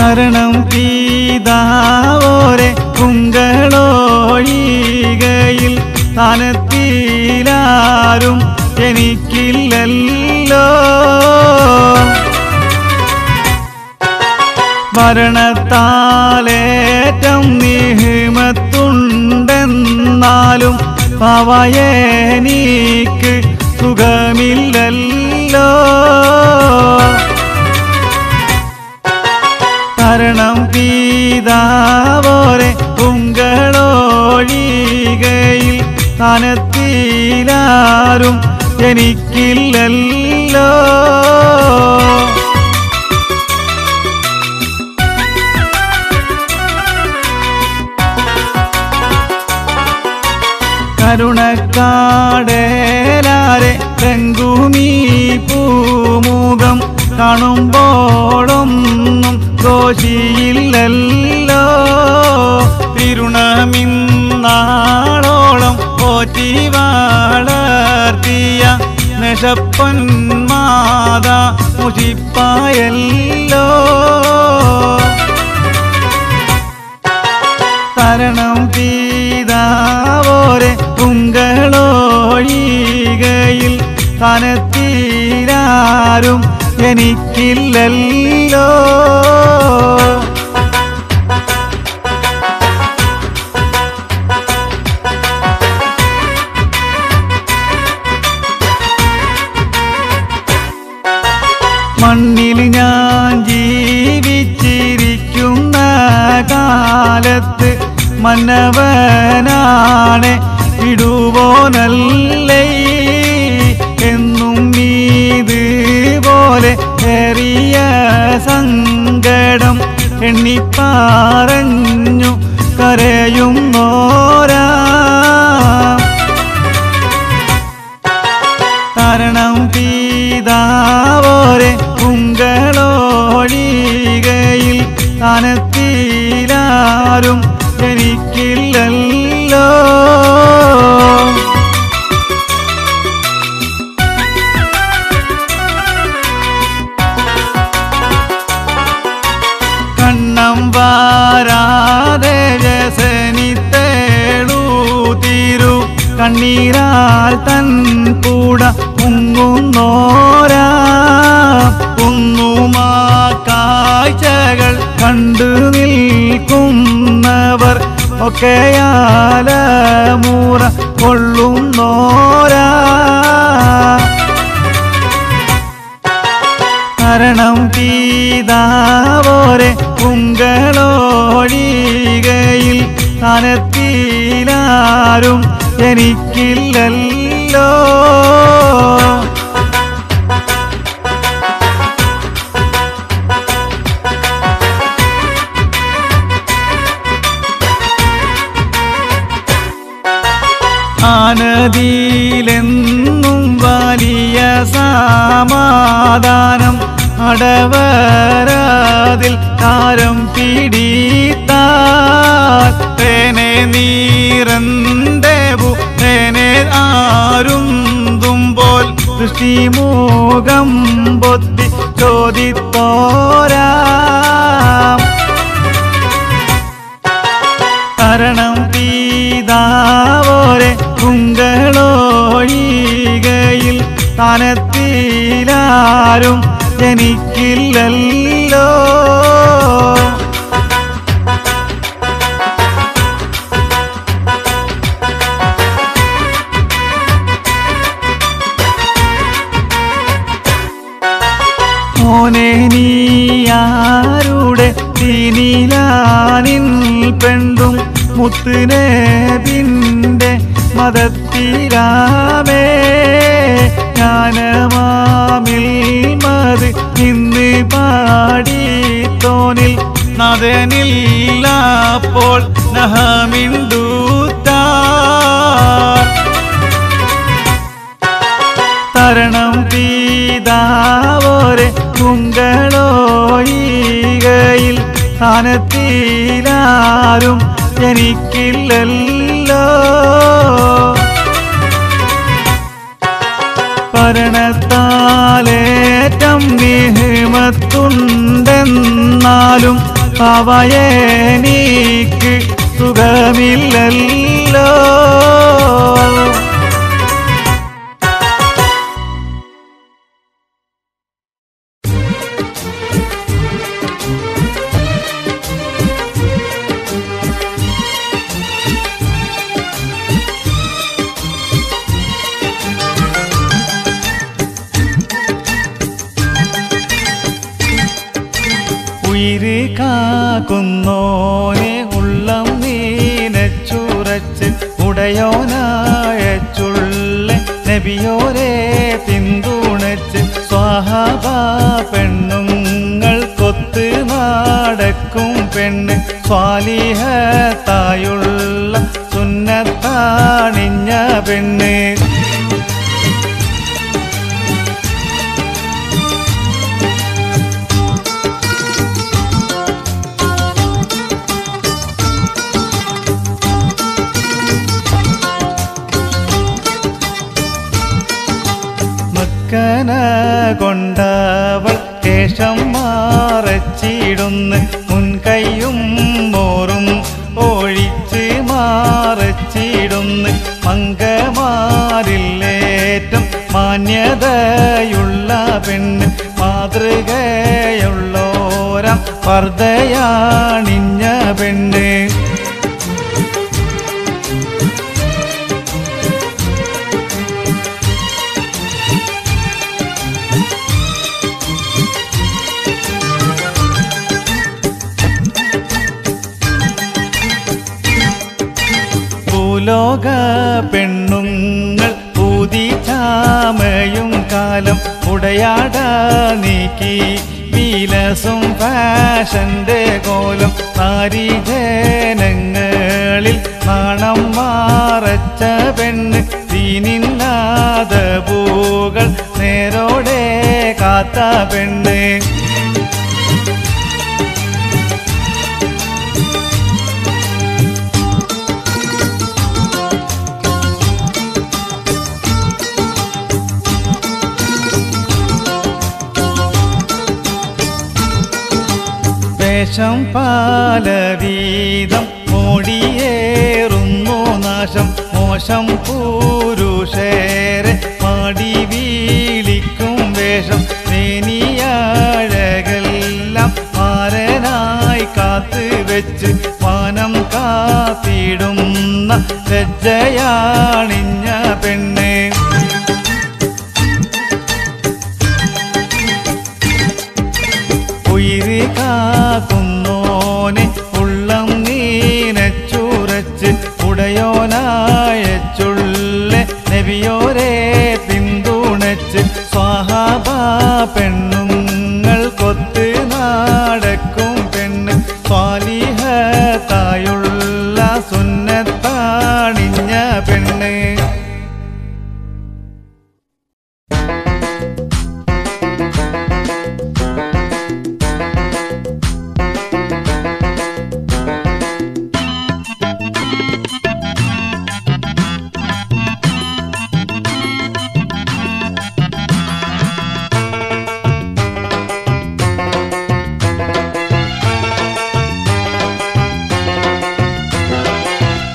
തരണം പീതാവോരെ കുങ്കളൊഴികയിൽ സ്ഥാനത്തിലാരും എനിക്കില്ലല്ലോ. മരണത്താലേറ്റം നിഹിമത്തുണ്ടെന്നാലും പാവയെനിക്ക് സുഖമില്ലല്ലോ. തരണം പീതാവോരെ കുങ്കളൊഴികയിൽ സ്ഥാനത്തിലാരും എനിക്കില്ലല്ലോ. കരുണക്കാടേലാരെ രംഗുമീ പൂമുഖം കാണുമ്പോഴൊന്നും ദോഷിയില്ലല്ലോ. തിരുണമിന്നാളോളം പോറ്റി വളർത്തിയ നെഷപ്പന്മാതാ മുഷിപ്പായല്ലോ. തരണം പീതാവോരെ കുങ്കളൊഴികയിൽ സ്ഥാനത്തിലാരും എനിക്കില്ലല്ലോ. മണ്ണിൽ ഞാൻ ജീവിച്ചിരിക്കുന്ന കാലത്ത് മന്നവനാണ് ഇടുവോനല്ലേ. എന്നും ഇതുപോലെ ഏറിയ സങ്കടം എണ്ണിപ്പറഞ്ഞു കരയുന്നോരാ. തരണം പീതാവോരെ കുങ്കളൊഴികയിൽ സ്ഥാനത്തിലാരും എനിക്കില്ലല്ലോ. കണ്ണം വാരാതെ വ്യസനിത്തേളൂതിരു കണ്ണീരാൽ തൻ കൂട മുങ്ങുന്നോരാ. ഒന്നുമാ കാഴ്ചകൾ കണ്ടു നിൽക്കുന്നവർ ഒക്കെയാലമൂറ കൊള്ളുന്നോരാ. തരണം പീതാവോരെ കുങ്കളൊഴികയിൽ സ്ഥാനത്തിലാരും എനിക്കില്ലല്ലോ. ആനദിയിലെന്നും വലിയ സമാധാനം അടവരാതിൽ താരം പിടിത്താൽ തേനെ നീരന്തേവു തേനെ ആരുന്തുമ്പോൾ ദൃഷ്ടിമുഖം പൊത്തി ചോദിത്തോരാ. തരണം പീതാവോരെ കുങ്കളൊഴികയിൽ സ്ഥാനത്തിലാരും എനിക്കില്ലല്ലോ. മോനെ നീയാരുടെ തിനിലാനിൻ പെണ്ടും മുത്തുനബിന്റെ മതത്തിലാമേ. ജ്ഞാനമാമിൽ മത് ഇന്ന് പാടിത്തോനിൽ നദനില്ലപ്പോൾ നഹമിണ്ടൂത്താ. തരണം പീതാവോരെ കുങ്കളൊഴികയിൽ സ്ഥാനത്തിലാരും എനിക്കില്ലല്ലോ. ഭരണത്താലേറ്റം നിഹിമത്തുണ്ടെന്നാലും എന്നാലും അവയെനിക്ക് സുഖമില്ലല്ലോ. ഉയിര് കാക്കുന്നോനെ ഉള്ളം നീനച്ചുറച്ച് ഉടയോനായ ചുള്ള നബിയോരെ പിന്തുണച്ച് സ്വഹാബ പെണ്ണുങ്ങൾ കൊത്ത് നടക്കും പെണ്ണ് സ്വാലിഹത്തായുള്ള സുന്നത്താണിഞ്ഞ പെണ്ണ്. മക്കന കൊണ്ടവൾ കേശം മാറച്ചിടുന്ന് മുൻകൈയും മോറും ഒഴിച്ച് മാറച്ചിടുന്ന് മങ്കമാരില്ലേറ്റം മാന്യതയുള്ള പെണ്ണ് മാതൃകയുള്ളോരം പർദ്ദയാണിഞ്ഞ പെണ്ണ്. ഭൂലോക പെണ്ണുങ്ങൾ പൂതി ചാമയും കാലം ഉടയാട നീക്കി വിലസും ഫാഷന്റെ കോലം നാരീജനങ്ങളിൽ നാണം മാറച്ച പെണ്ണ് ദീനില്ലാത പൂകൾ നേരോടെ കാത്ത പെണ്ണ്. വേഷം പലവീതം മോടിയേറുന്നു നാശം മോശം പുരുഷേരെ മാടി വീളിക്കും വേഷം മേനിയാഴകെല്ലാം മാരനായി കാത്ത് വെച്ച് വാനം കാത്തിടുന്ന ലജ്ജയാണിഞ്ഞ പെണ്ണ്. ഉയിര് കാക്കുന്നോനെ ഉള്ളം നീനച്ചുറച്ച് ഉടയോനായ ചുള്ള നബിയോരെ പിന്തുണച്ച് സ്വഹാബ പെണ്ണുങ്ങൾ കൊത്ത് നടക്കും പെണ്ണ് സ്വാലിഹത്തായുള്ള സുന്നത്താണിഞ്ഞ പെണ്ണ്.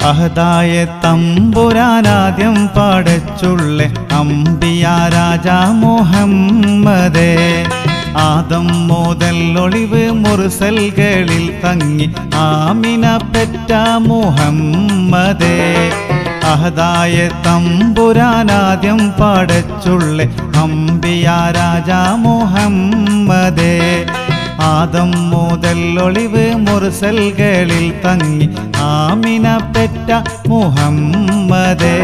അഹദായ തമ്പുരാനാദ്യം പടച്ചുള്ള അംബിയ രാജാ മുഹമ്മദേ ആദം മുതൽ ഒളിവ് മുർസൽകളിൽ തങ്ങി ആമിന പെറ്റ മുഹമ്മദേ. അഹദായ തമ്പുരാനാദ്യം പടച്ചുള്ള അംബിയ രാജാ മുഹമ്മദേ ആദം മുതൽ ഒളിവ് മുർസൽകളിൽ തങ്ങി ആമിന പെറ്റ മുഹമ്മദേ.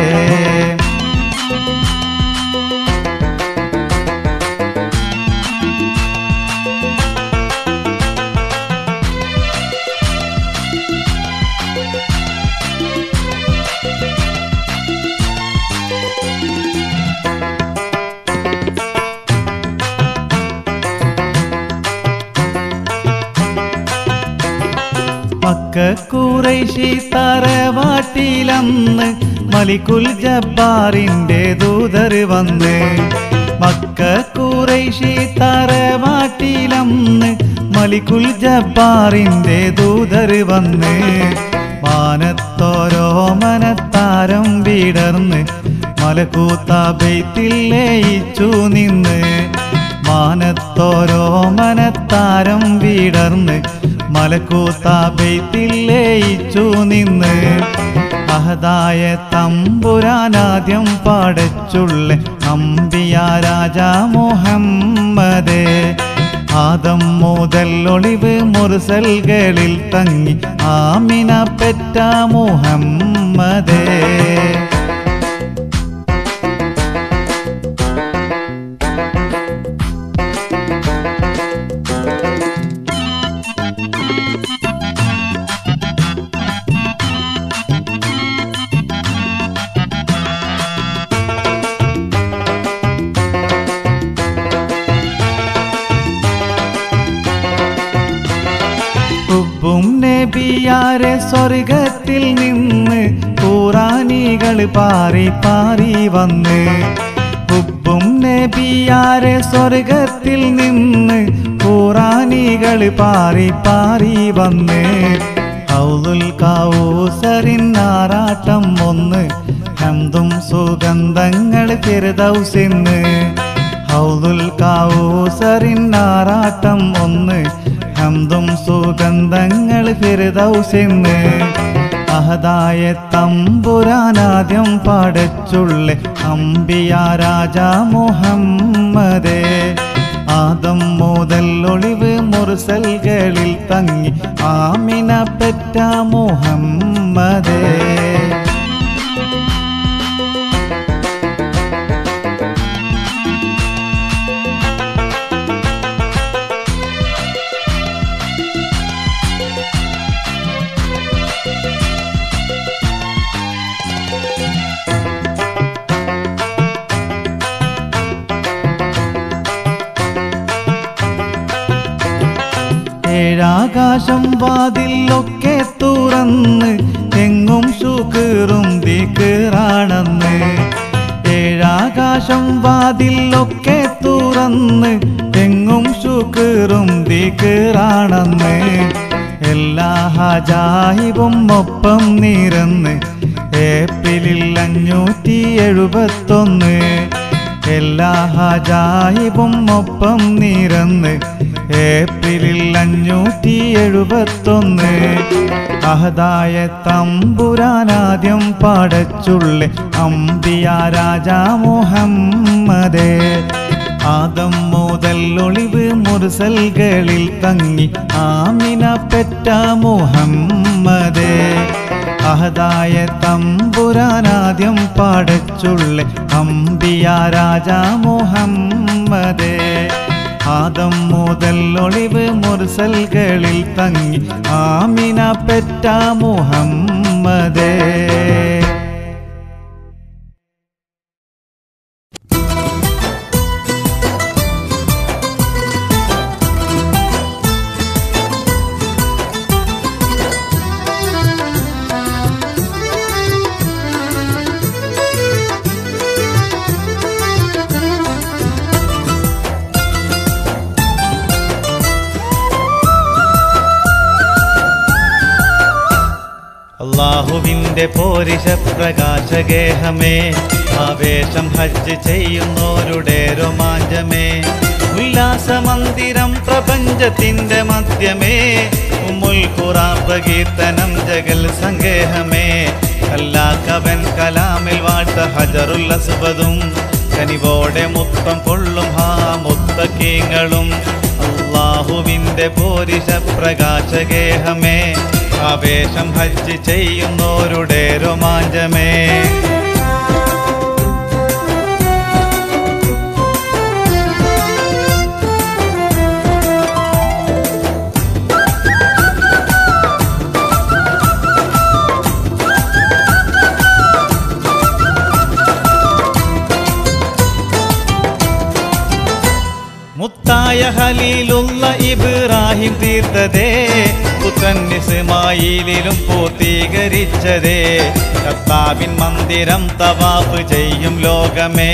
ഖുറൈശി തറവാട്ടിലന്ന് മലിക്കുൽ ജബ്ബാറിന്റെ ദൂതർ വന്ന് മക്ക ഖുറൈശി തറവാട്ടിലന്ന് മലിക്കുൽ ജബ്ബാറിന്റെ ദൂതർ വന്ന് മാനത്തോരോ മനത്താരം വിടർന്ന് മലക്കൂത്ത ബൈത്തിൽ ലയിച്ചു നിന്ന് മാനത്തോരോ മനത്താരം വിടർന്ന് മലക്കൂത്ത ബൈത്തിൽ ലയിച്ചു നിന്ന് അഹദായ തമ്പുരാനാദ്യം പാടച്ചുള്ള അംബിയ രാജാ മുഹമ്മദേ ആദം മുതൽ ഒളിവ് മുർസൽകളിൽ തങ്ങി ആമിന പെറ്റ മുഹമ്മദേ നബിയാരെ സ്വർഗത്തിൽ നിന്ന് ഖുറാനികൾ പാറി പാറി വന്ന് ഹുബ്ബും നബിയാരെ സ്വർഗത്തിൽ നിന്ന് ഖുറാനികൾ പാറി പാറി വന്ന് ഹൗലുൽ കൗസറിൻ ആറാട്ടം ഒന്ന് ഹംദും സുഗന്ധങ്ങൾ ഫിർദൗസിന്ന് ഹൗലുൽ കൗസറിൻ ആറാട്ടം ഒന്ന് ഹംദും സുഗന്ധങ്ങൾ ഫിർദൗസിന്ന് അഹദായ തമ്പുരാനാദ്യം പാടച്ചുള്ള അംബിയ രാജാ മുഹമ്മദേ ആദം മുതൽ ഒളിവ് മുർസൽകളിൽ തങ്ങി ആമിന പെറ്റ മുഹമ്മദേ ഏഴാകാശം വാതിലൊക്കെ തുറന്ന് എങ്ങും ശുക്റും ദിക്റാണെന്ന് ഏഴാകാശം വാതിലൊക്കെ തുറന്ന് എങ്ങും ശുക്റും ദിക്റാണെന്ന് എല്ലാ ഹജായിബും ഒപ്പം നിരന്ന് ഏപ്രിലിൽ 571 എല്ലാ ഹജായിബും ഒപ്പം നിരന്ന് ഏപ്രിലിൽ 571 അഹദായ തമ്പുരാനാദ്യം പാടച്ചുള്ള അംബിയ രാജാ മുഹമ്മദേ ആദം മുതൽ ഒളിവ് മുർസൽകളിൽ തങ്ങി ആമിന പെറ്റ മുഹമ്മദേ അഹദായ തമ്പുരാനാദ്യം പാടച്ചുള്ള അംബിയ രാജാ മുഹമ്മദേ ആദം മുതൽ ഒളിവ് മുർസൽകളിൽ തങ്ങി ആമിന പെറ്റ മുഹമ്മദേ അല്ലാഹുവിന്റെ പോരിശ പ്രകാശഗേഹമേ ആവേശം ഹജ്ജ് ചെയ്യുന്നോരുടെ രോമാഞ്ചമേ ഉല്ലാസമന്ദിരം പ്രപഞ്ചത്തിന്റെ മധ്യമേ ഉമ്മുൽ ഖുറാൻ പ്രകീർത്തനം ജഗൽ സങ്കേഹമേ അല്ലാഹവൻ കലാമിൽ വാഴ്ത്ത ഹജറുൽ അസ്വദും കനിവോടെ മുത്തം കൊള്ളും ഹാ മുത്തക്കീങ്ങളും അല്ലാഹുവിന്റെ പോരിശ പ്രകാശഗേഹമേ ആവേശം ഹജ്ജ് ചെയ്യുന്നോരുടെ രോമാഞ്ചമേ മുത്തായ ഖലീലുള്ള ഇബ്രാഹിം തീർത്തതേ പുത്രൻ ഇസ്മായിലിലും പൂർത്തീകരിച്ചതേ കർത്താവിൻ മന്ദിരം തവാഫ് ചെയ്യും ലോകമേ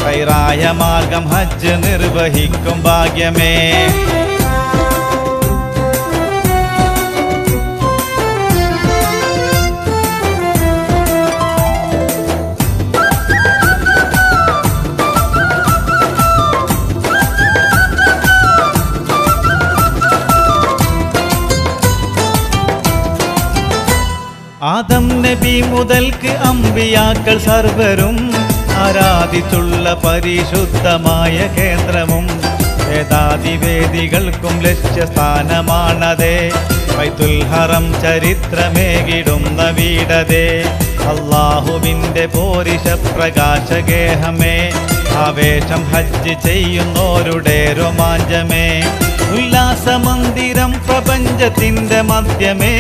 ഖൈറായ മാർഗം ഹജ്ജ് നിർവഹിക്കും ഭാഗ്യമേ ആദം നബി മുതൽക്ക് അമ്പിയാക്കൾ സർവരും ആരാധിച്ചുള്ള പരിശുദ്ധമായ കേന്ദ്രവും വേദാതിവേദികൾക്കും ലക്ഷ്യസ്ഥാനമാണതേ. ബൈത്തുൽ ഹറം ചരിത്രമേകിടുന്ന വീടതേ. അല്ലാഹുവിൻ്റെ പോരിശ പ്രകാശഗേഹമേ, ആവേശം ഹജ്ജ് ചെയ്യുന്നോരുടെ രോമാഞ്ചമേ. ഉല്ലാസമന്ദിരം പ്രപഞ്ചത്തിൻ്റെ മധ്യമേ,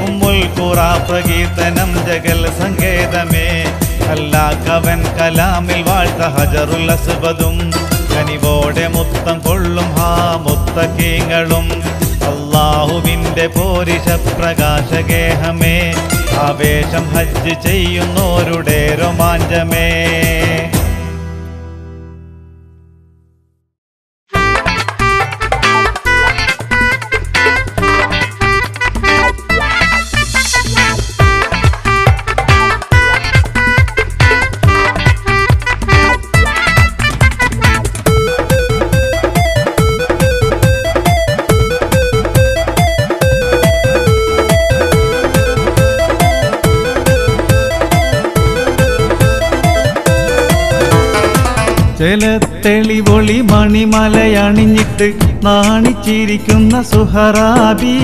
ഉമ്മുൽ ഖുറാ പ്രകീർത്തനം ജഗൽ സങ്കേതമേ. അല്ലാഹവൻ കലാമിൽ വാഴ്ത്ത ഹജറുൽ അസ്വദും കനിവോടെ മുത്തം കൊള്ളും ഹാ മുത്തഖീങ്ങളും. അല്ലാഹുവിൻ്റെ പോരിശ പ്രകാശഗേഹമേ, ആവേശം ഹജ്ജ് ചെയ്യുന്നോരുടെ രോമാഞ്ചമേ. തെളിവൊളി മണിമലയണിഞ്ഞിട്ട് നാണിച്ചിരിക്കുന്ന സുഹറാബി,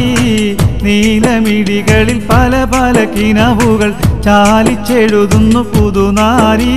നീലമിഴികളിൽ പല പല കിനാവുകൾ ചാലിച്ചെഴുതുന്നു പുതുനാരി.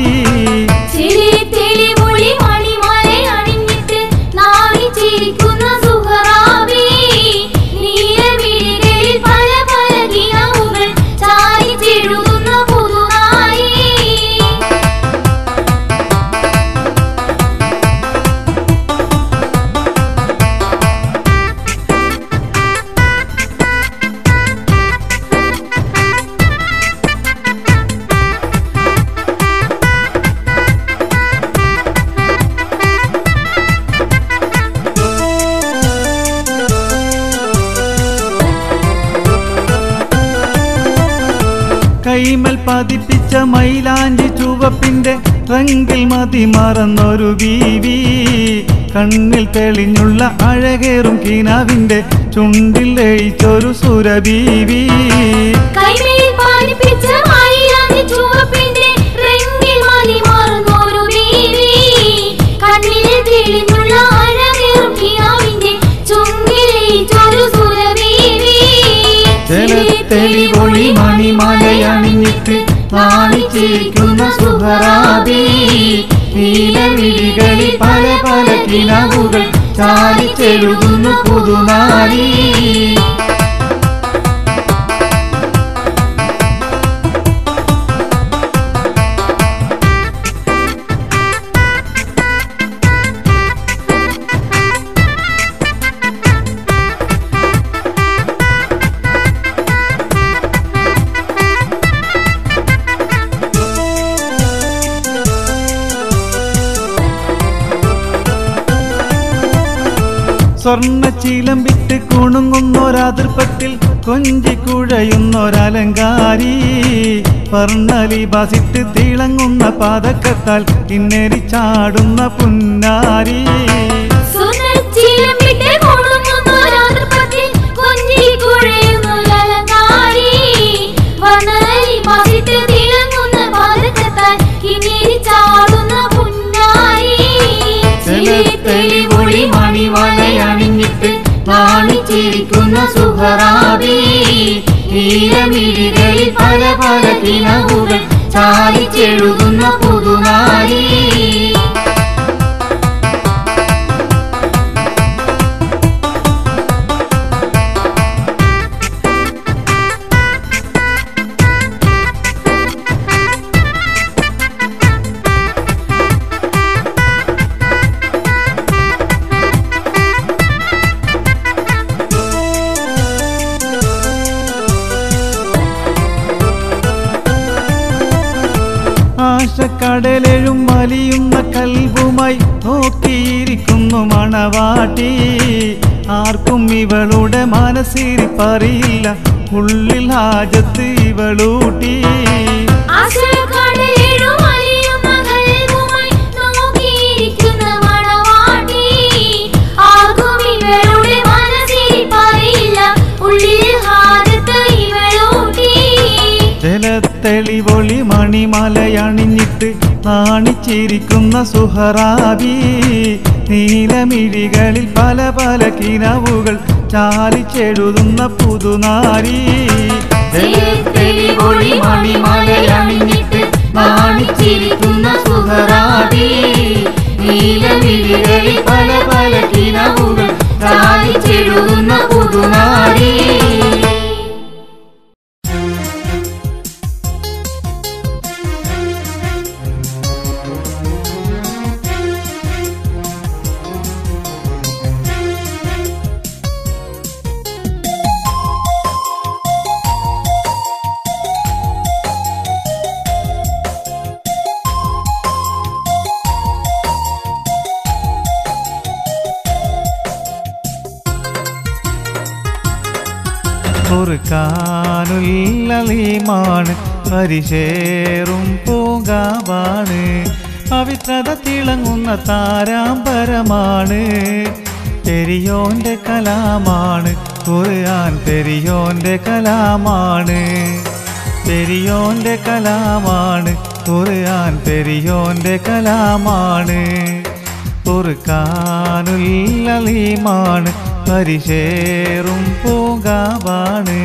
കൈമൽ പതിപ്പിച്ച മൈലാഞ്ചി ചുവപ്പിൻ്റെ റങ്കിൽ മതി മറന്നൊരു ബീവി, കണ്ണിൽ തെളിഞ്ഞുള്ള അഴകേറും കിനാവിൻ്റെ ചുണ്ടിൽ ലയിച്ചൊരു സുരബീവി. തെളിവൊളി മണിമലയണിഞ്ഞിട്ട് നാണിച്ചിരിക്കുന്ന സുഹറാബി, നീലമിഴികളിൽ പല പല കിനാവുകൾ ചാലിച്ചെഴുതുന്നു പുതുനാരി. സ്വർണ്ണ ചിലമ്പിട്ട് കുണുങ്ങുന്നൊരാതിർപ്പത്തിൽ കൊഞ്ചിക്കുഴയുന്നൊരലങ്കാരി, വർണ്ണലിബാസിട്ട് തിളങ്ങുന്ന പാദക്കത്താൽ കിന്നരി ചാടുന്ന പുന്നാരി. തെളിവൊളി മണിമലയണിഞ്ഞിട്ട് നാണിച്ചിരിക്കുന്ന സുഹറാബി, നീലമിഴികളിൽ പല പല കിനാവുകൾ ചാലിച്ചെഴുതുന്ന പുതുനാരി. ആശക്കടലെഴും വലിയുന്ന കൽബുമായി നോക്കിയിരിക്കുന്നു മണവാട്ടി, ആർക്കും ഇവളുടെ മനസ്സിരിപ്പറിയില്ല, ഉള്ളിൽ ഹാജത്ത് ഇവളൂട്ടി. നാണിച്ചിരിക്കുന്ന സുഹറാബി നീലമിഴികളിൽ പല പല കിനവുകൾ ചാലിച്ചെഴുതുന്ന പുതുനാരി മണിമലയണിഞ്ഞിട്ട് നാണിച്ചിരിക്കുന്ന സുഹറാബി നീലമിഴികളിൽ പല പല കിനവുകൾ ചാലിച്ചെഴുതുന്ന പുതുനാരി ഖുർആനുല്ലീമാണ് പരിശേറും പൂങ്കാവാണ് പവിത്രത തിളങ്ങുന്ന താരാമ്പരമാണ് പെരിയോന്റെ കലാമാണ് ഖുർആൻ പെരിയോന്റെ കലാമാണ് പെരിയോന്റെ കലാമാണ് ഖുർആൻ പെരിയോന്റെ കലാമാണ് ഖുർആനുല്ലീമാണ് പരിശേറും പൂങ്കാവാണ്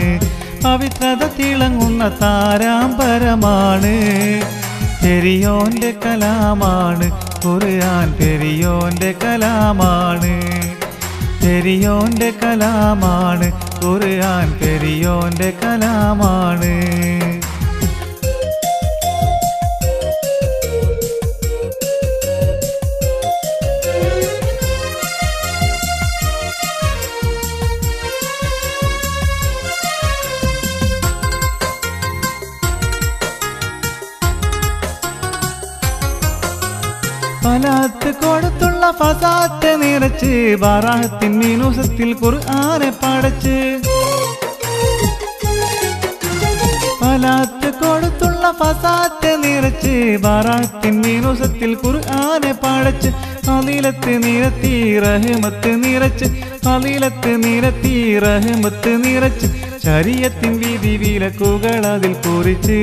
പവിത്രത തിളങ്ങുന്ന താരാമ്പരമാണ് പെരിയോന്റെ കലാമാണ് ഖുർആൻ പെരിയോന്റെ കലാമാണ് പെരിയോന്റെ കലാമാണ് ഖുർആൻ പെരിയോന്റെ കലാമാണ് ഫലാത്ത് കൊടുത്തുള്ള ഫസാത്ത് നിറച്ച് ബറാഅത്തിൻ മീനൂസത്തിൽ ഖുർആനെ പടച്ച് ഫലാത്ത് കൊടുത്തുള്ള ഫസാത്ത് നിറച്ച് ബറാഅത്തിൻ മീനൂസത്തിൽ ഖുർആനെ പടച്ച് ഫളീലത്ത് നിരത്തി റഹ്മത്ത് നിറച്ച് ഫളീലത്ത് നിരത്തി റഹ്മത്ത് നിറച്ച് ശരീഅത്തിൻ വിധി വിലക്കുകൾ അതിൽ കുറിച്ച്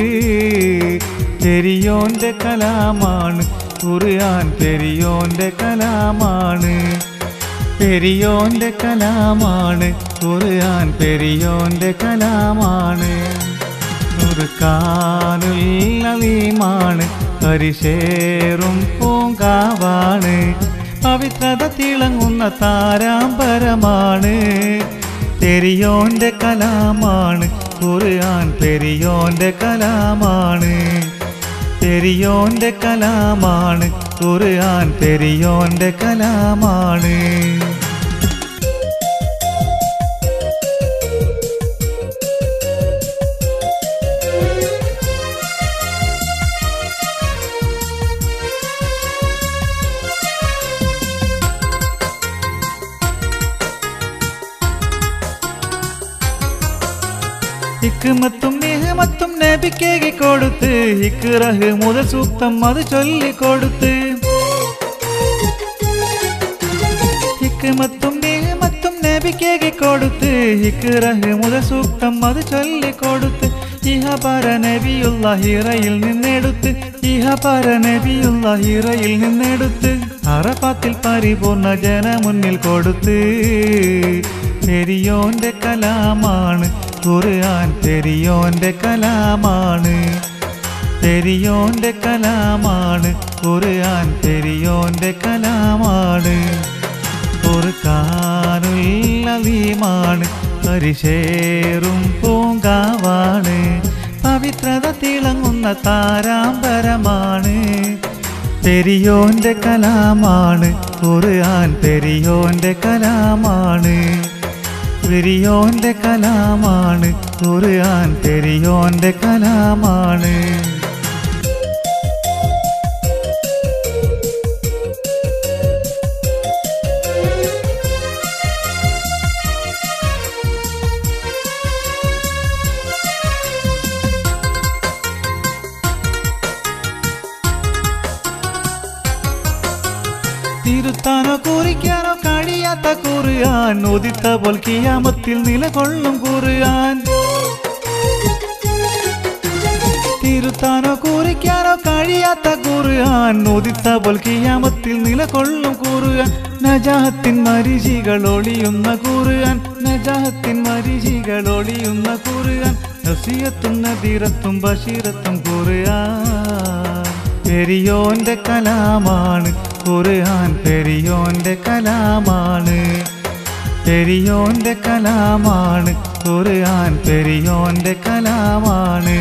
പെരിയോന്റെ കലാമാണ് ഖുർആൻ പെരിയോന്റെ കലാമാണ് പെരിയോന്റെ കലാമാണ് ഖുർആൻ പെരിയോന്റെ കലാമാണ് ഖുർആനുല്ലീമാണ് പരിശേറും പൂങ്കാവാണ് പവിത്രത തിളങ്ങുന്ന താരാമ്പരമാണ് പെരിയോന്റെ കലാമാണ് ഖുർആൻ പെരിയോന്റെ കലാമാണ് പെരിയോന്റെ കലാമാണ് ഖുർആൻ പെരിയോന്റെ കലാമാണ് ഹിക്മത്തും നിഹ്മത്തും നബിക്കേകി കൊടുത്ത് ഇഖ്റഹ് മുതൽ സൂക്തം അത് ചൊല്ലിക്കൊടുത്ത് ഹിക്മത്തും നിഹ്മത്തും നബിക്കേകി കൊടുത്ത് ഇഖ്റഹ് മുതൽ സൂക്തം അത് ചൊല്ലിക്കൊടുത്ത് ഇഹപര നബിയുള്ള ഹിറയിൽ നിന്നെടുത്ത് ഇഹപര നബിയുള്ള ഹിറയിൽ നിന്നെടുത്ത് അറഫാത്തിൽ പരിപൂർണ ജനമുന്നിൽ കൊടുത്ത് പെരിയോന്റെ കലാമാണ് ഖുർആൻ പെരിയോന്റെ കലാമാണ് പെരിയോന്റെ കലാമാണ് ഖുർആൻ പെരിയോന്റെ കലാമാണ് ഖുർആനുല്ലീമാണ് പരിശേറും പൂങ്കാവാണ് പവിത്രത തിളങ്ങുന്ന താരാമ്പരമാണ് പെരിയോന്റെ കലാമാണ് ഖുർആൻ പെരിയോന്റെ കലാമാണ് പെരിയോന്റെ കലാമാണ് ഖുർആൻ പെരിയോന്റെ കലാമാണ് തിരുത്താനോ കുറിക്കാനോ കഴിയാത്ത ഖുർആൻ ഉദിത്ത പോൽ ഖിയാമത്തിൽ നിലകൊള്ളും ഖുർആൻ തിരുത്താനോ കുറിക്കാനോ കഴിയാത്ത ഖുർആൻ ഉദിത്ത പോൽ ഖിയാമത്തിൽ നിലകൊള്ളും ഖുർആൻ നജാഹത്തിൻ മരീചികൾ ഒളിയുന്ന ഖുർആൻ നജാഹത്തിൻ മരീചികൾ ഒളിയുന്ന ഖുർആൻ നസിയത്തും നദീറത്തും ബഷീറത്തും ഖുർആൻ പെരിയോന്റെ കലാമാണ് ഖുർആൻ പെരിയോന്റെ കലാമാണ് പെരിയോന്റെ കലാമാണ് ഖുർആൻ പെരിയോന്റെ കലാമാണ്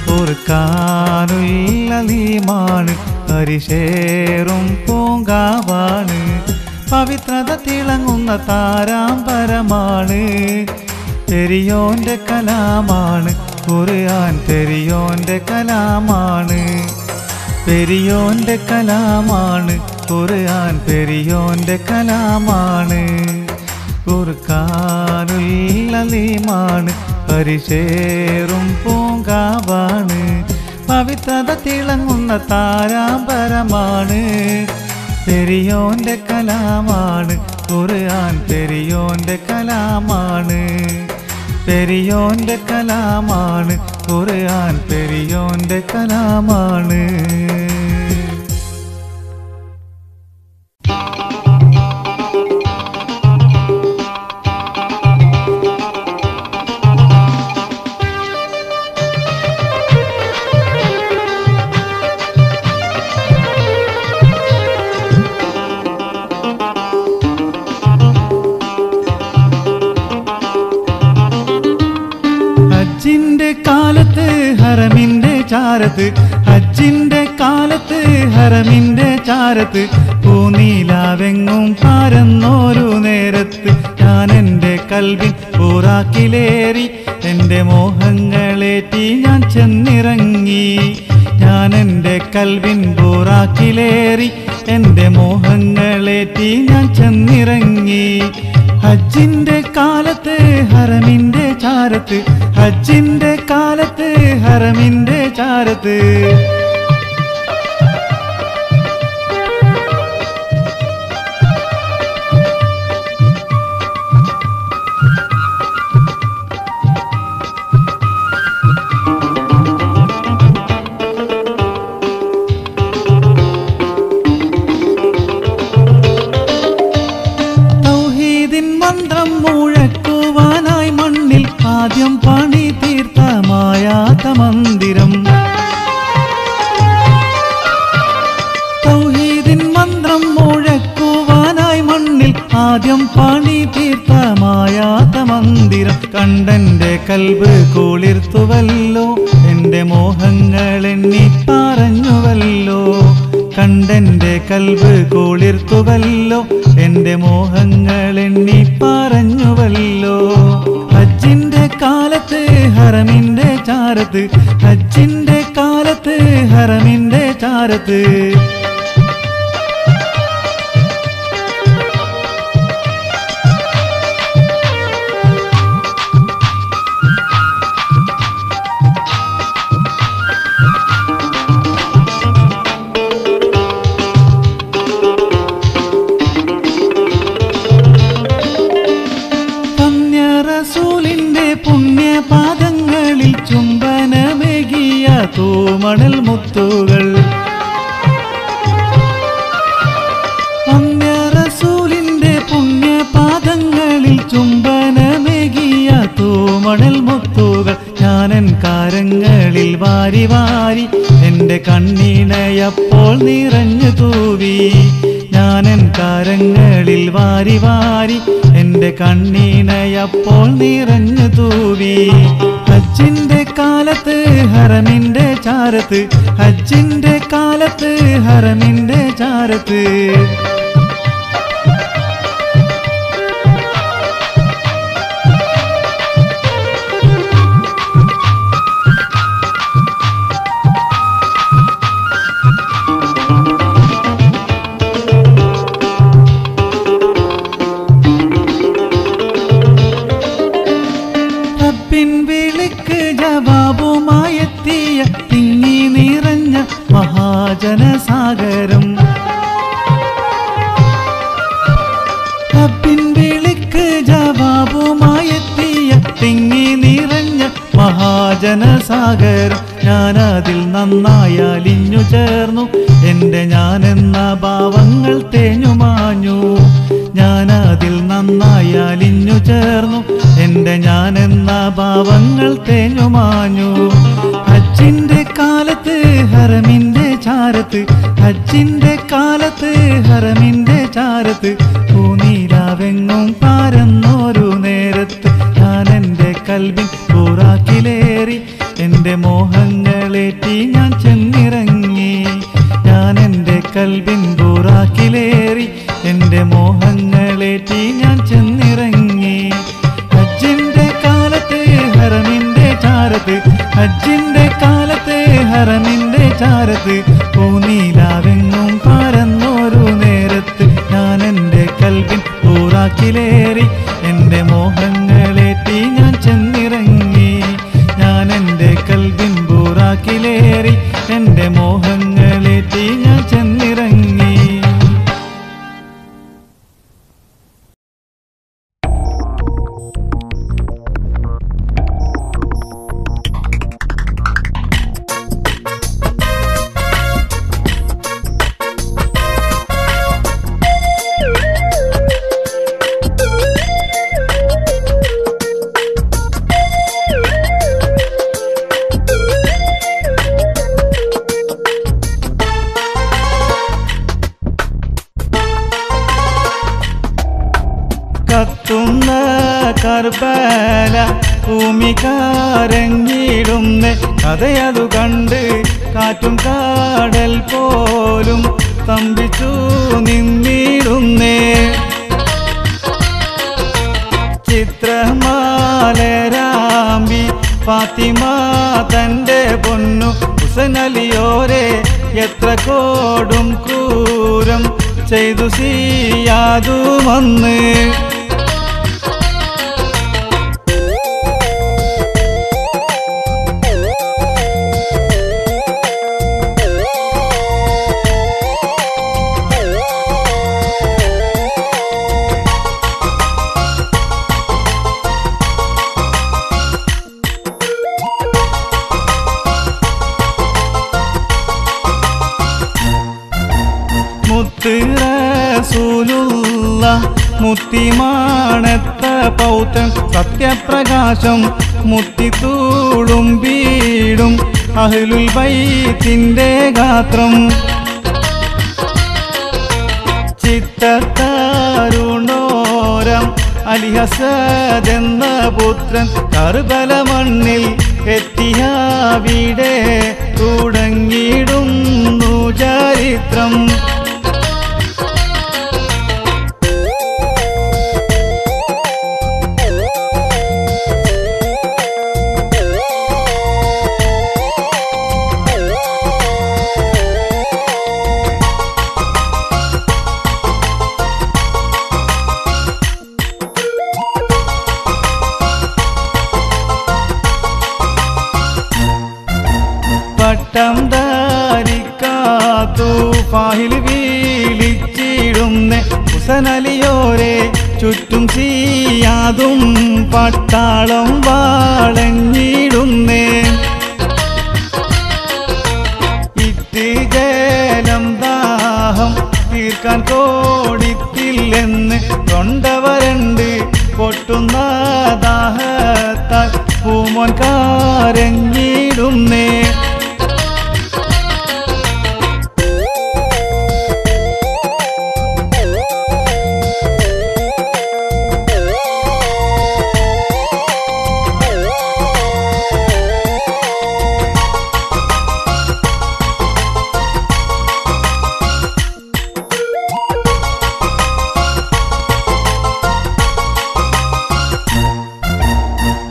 ഫുർഖാനുൽ അലീമാണ് പരിശേറും പൂങ്കാവാണ് പവിത്രത തിളങ്ങുന്ന താരാമ്പരമാണ് പെരിയോന്റെ കലാമാണ് ഖുർആൻ പെരിയോന്റെ കലാമാണ് പെരിയോന്റെ കലാമാണ് ഖുർആൻ പെരിയോന്റെ കലാമാണ് ഫുർഖാനുൽ അലീമാണ് പരിശേറും പൂങ്കാവാണ് പവിത്രത തിളങ്ങുന്ന താരാമ്പരമാണ് പെരിയോന്റെ കലാമാണ് ഖുർആൻ പെരിയോന്റെ കലാമാണ് പെരിയോന്റെ കലാമാണ് ഖുർആൻ പെരിയോന്റെ കലാമാണ് ഹജ്ജിന്റെ കാലത്ത് ഹറമിന്റെ ചാരത്ത് ഹജ്ജിന്റെ കാലത്ത് ഹറമിന്റെ ചാരത്ത് പൂനീലാവെങ്ങും പരന്നോരു നേരത്ത് ഞാൻ എൻ്റെ കൽവിൻ പൂറാക്കിലേറി എൻ്റെ മോഹങ്ങളേറ്റി ഞാൻ ചെന്നിറങ്ങി ഞാൻ എൻ്റെ കൽവിൻ പൂറാക്കിലേറി എൻ്റെ മോഹങ്ങളേറ്റി ഞാൻ ചെന്നിറങ്ങി ഹജ്ജിന്റെ കാലത്ത് ഹറമിന്റെ ചാരത്ത് ഹജ്ജിന്റെ കാലത്ത് ഹറമിന്റെ ചാരത്ത് മന്ത്രം മുഴക്കുവാനായി മണ്ണിൽ ആദ്യം പണി തീർത്ത മായാത്ത മന്ദിരം തൗഹീദിൻ മന്ത്രം മുഴക്കുവാനായി മണ്ണിൽ ആദ്യം പണി തീർത്ത മായാത്ത മന്ദിരം കണ്ടെന്റെ കൽബ് കുളിർത്തുവല്ലോ എൻ്റെ മോഹങ്ങൾ എണ്ണി പറഞ്ഞുവല്ലോ കണ്ടെന്റെ കൽബ് കുളിർത്തുവല്ലോ എൻ്റെ മോഹങ്ങൾ എണ്ണി പറഞ്ഞുവല്ലോ ഹജ്ജിന്റെ കാലത്ത് ഹറമിന്റെ ചാരത്ത് ഹജ്ജിന്റെ കാലത്ത് ഹറമിന്റെ ചാരത്ത് റസൂലിന്റെ പുണ്യപാദങ്ങളിൽ ചുംബനമേകിയ തൂമണൽ മുത്തുകൾ റസൂലിന്റെ പുണ്യപാദങ്ങളിൽ ചുംബനമേകിയ തൂമണൽ മുത്തുകൾ ഞാനൻ കാരങ്ങളിൽ വാരി വാരി എൻ്റെ കണ്ണീണയപ്പോൾ നിറഞ്ഞു തൂവി ഞാനൻ കാരങ്ങളിൽ വാരി വാരി എൻ്റെ കണ്ണീണയപ്പോൾ നിറഞ്ഞു തൂവി ഹജ്ജിന്റെ കാലത്ത് ഹറമിന്റെ ചാരത്ത് ഹജ്ജിന്റെ കാലത്ത് ഹറമിന്റെ ചാരത്ത് വിളിക്ക് ജവാബുമായെത്തിയ തിങ്ങി നിറഞ്ഞ മഹാജനസാഗരം വിളിക്ക് ജവാബുമായെത്തിയ തിങ്ങി നിറഞ്ഞ മഹാജനസാഗരം ഞാനതിൽ നന്നായി അലിഞ്ഞു ചേർന്നു. എൻ്റെ ഞാനെന്ന ഭാവങ്ങൾ തേഞ്ഞു മാഞ്ഞു. ഞാനതിൽ നന്നായി അലിഞ്ഞു ചേർന്നു. എൻ്റെ ഞാനെന്ന ഭാവങ്ങൾ തേഞ്ഞു മാഞ്ഞു. ഹജ്ജിൻ്റെ കാലത്ത് ഹറമിൻ്റെ ചാരത്ത്, ഹജ്ജിൻ്റെ കാലത്ത് ഹറമിൻ്റെ ചാരത്ത്, പൂനീലാവെങ്ങും പാരന്നൊരു നേരത്ത് ഞാനെൻ്റെ കൽബിൻ ബുറാക്കിലേറി എൻ്റെ മോഹങ്ങളേറ്റി ഞാൻ ചെന്നിറങ്ങി. ഞാനെൻ്റെ കൽബിൻ ബുറാക്കിലേറി എൻ്റെ മോഹങ്ങളേറ്റി ഞാൻ ചെന്നിറങ്ങി. ഹജ്ജിൻ്റെ കാലത്ത് ഹറമിൻ്റെ ചാരത്ത്, ഹജ്ജിൻ്റെ കാലത്ത് ഹറമിൻ്റെ ചാരത്ത്, പൂനീലാവെങ്ങും പാരന്നൊരു നേരത്ത് ഞാനെൻ്റെ കൽബിൻ ബുറാക്കിലേറി എൻ്റെ മോഹങ്ങളേറ്റി ഞാൻ ചെന്നിറങ്ങി. ഞാനെൻ്റെ കൽബിൻ ബുറാക്കിലേറി എൻ്റെ മോഹങ്ങളേറ്റി ഞാൻ ചെന്നിറങ്ങി. കത്തുന്ന കർബല ഭൂമി കരഞ്ഞിടുന്നേ, കഥയതു കണ്ട് കാറ്റും കാടൽ പോലും തമ്പിച്ചു നിന്നിടുന്നേ. ചിത്രമാലരാമ്പി ഫാത്തിമ തൻ്റെ പൊന്നു ഹുസൈനലിയോരെ എത്ര കോടും ക്രൂരം ചെയ്തു സിയാദു വന്ന്. മുത്ത് റസൂലുള്ള മുത്തിമാണത്ത പൗത്രൻ സത്യപ്രകാശം മുത്തിത്തൂളുംബീടും അഹ്ലുൽ ബൈത്തിന്റെ ഗാത്രം. ചിത്തത്താരുണോരം അലിഹസദെന്ന പുത്രൻ കർബല മണ്ണിൽ എത്തിയാവിടെ തുടങ്ങിയിടുന്നു ചരിത്രം. പട്ടം ധാരിക്കാത്തു ഫാഹിൽ വീളിച്ചിടുന്നേ, ഹുസൈനലിയോരെ ചുറ്റും സിയാദും പട്ടാളം വാളഞ്ഞിടുന്നേ. ഇറ്റ് ജലം ദാഹം തീർക്കാൻ കോടിത്തില്ലെന്ന് കൊണ്ടവരണ്ട് പൊട്ടുന്ന ദാഹത്താൽ പൂമോൻ കരഞ്ഞിടുന്നേ.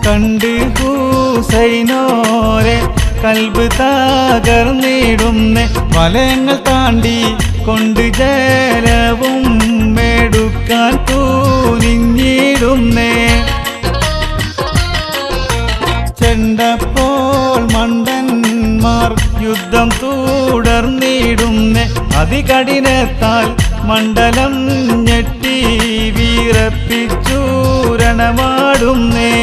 കണ്ട് ഹുസൈനോരെ കൽബ് തകർന്നിടുന്നേ, വലയങ്ങൾ താണ്ടി കൊണ്ട് ജലവും എടുക്കാൻ തൂനിഞ്ഞിടുന്നേ. ചെണ്ടപ്പോൾ മണ്ടന്മാർ യുദ്ധം തുടർന്നിടുന്നേ, അതികഠിനത്താൽ മണ്ഡലം ഞെട്ടി വീറപ്പിച്ചൂരണമാടുന്നേ.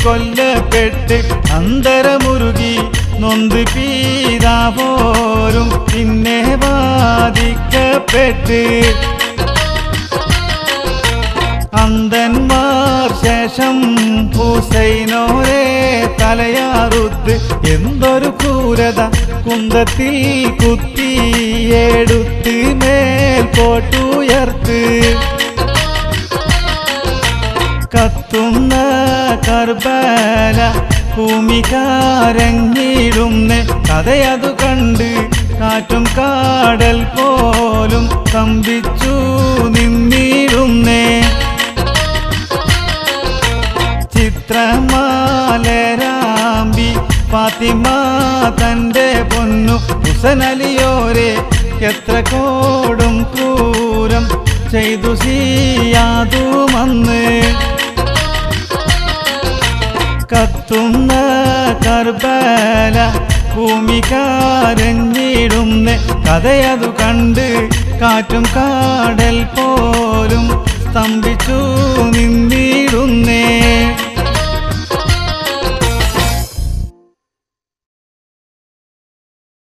കൊല്ലപ്പെട്ട് അന്തരമുരുകി നൊന്ത് പീതാപോരും പിന്നെ ബാധിക്കപ്പെട്ട് അന്ധന്മാർ ശേഷം ഹുസൈനോരെ തലയാറുത്ത് എന്തൊരു ക്രൂരത കുന്തത്തിൽ കുത്തിയെടുത്ത് മേൽപോട്ടുയർത്ത് കത്തുന്ന കർബല ഭൂമി കരഞ്ഞിടുന്നേ കഥയതു കണ്ട് കാറ്റും കാടൽ പോലും സ്തംഭിച്ചു നിന്നിടുന്നേ ചിത്രമാലരാമ്പി ഫാത്തിമ തൻ്റെ പൊന്നു ഹുസനലിയോരെ എത്ര കോടും ക്രൂരം ചെയ്തു സിയാദുമന്ന് കത്തുന്ന കർബല ഭൂമി കരഞ്ഞിടുന്നേ കഥയതു കണ്ട് കാറ്റും കാടൽ പോലും സ്തംഭിച്ചു നിന്നി